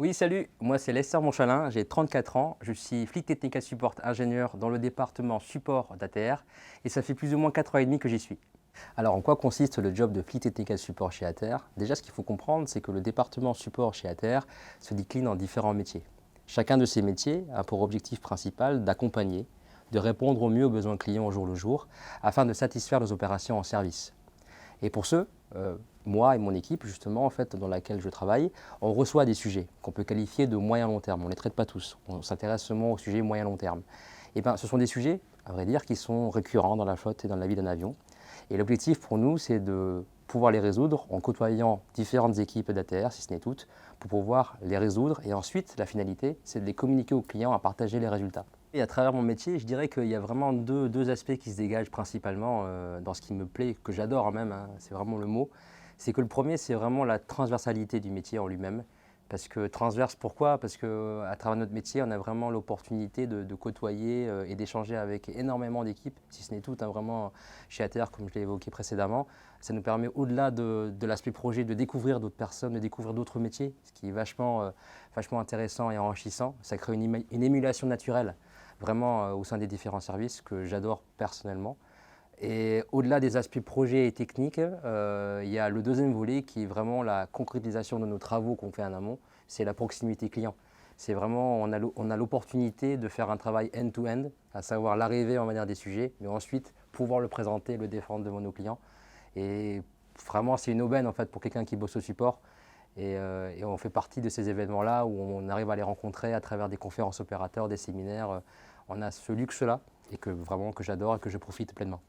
Oui, salut, moi c'est Lester Monchalin, j'ai 34 ans, je suis flic technical support ingénieur dans le département support d'ATR et ça fait plus ou moins 4 ans et demi que j'y suis. Alors en quoi consiste le job de flic technical support chez ATR? Déjà ce qu'il faut comprendre c'est que le département support chez ATR se décline en différents métiers. Chacun de ces métiers a pour objectif principal d'accompagner, de répondre au mieux aux besoins clients au jour le jour afin de satisfaire nos opérations en service. Et pour ce, moi et mon équipe, justement, en fait, dans laquelle je travaille, on reçoit des sujets qu'on peut qualifier de moyen-long terme. On ne les traite pas tous. On s'intéresse seulement aux sujets moyen-long terme. Et ben, ce sont des sujets, à vrai dire, qui sont récurrents dans la flotte et dans la vie d'un avion. Et l'objectif pour nous, c'est de pouvoir les résoudre en côtoyant différentes équipes d'ATR, si ce n'est toutes, pour pouvoir les résoudre. Et ensuite, la finalité, c'est de les communiquer aux clients, à partager les résultats. Et à travers mon métier, je dirais qu'il y a vraiment deux aspects qui se dégagent principalement dans ce qui me plaît, que j'adore même, hein, c'est vraiment le mot. C'est que le premier, c'est vraiment la transversalité du métier en lui-même. Parce que transverse, pourquoi? Parce qu'à travers notre métier, on a vraiment l'opportunité de côtoyer et d'échanger avec énormément d'équipes, si ce n'est toutes, hein, vraiment chez ATR, comme je l'ai évoqué précédemment. Ça nous permet, au-delà de l'aspect projet, de découvrir d'autres personnes, de découvrir d'autres métiers, ce qui est vachement intéressant et enrichissant. Ça crée une émulation naturelle, vraiment au sein des différents services, que j'adore personnellement. Et au-delà des aspects projets et techniques, il y a le deuxième volet qui est vraiment la concrétisation de nos travaux qu'on fait en amont, c'est la proximité client. C'est vraiment, on a l'opportunité de faire un travail end-to-end, à savoir l'arrivée en manière des sujets, mais ensuite pouvoir le présenter, le défendre devant nos clients. Et vraiment, c'est une aubaine en fait pour quelqu'un qui bosse au support. Et on fait partie de ces événements-là où on arrive à les rencontrer à travers des conférences opérateurs, des séminaires. On a ce luxe-là et que vraiment que j'adore et que je profite pleinement.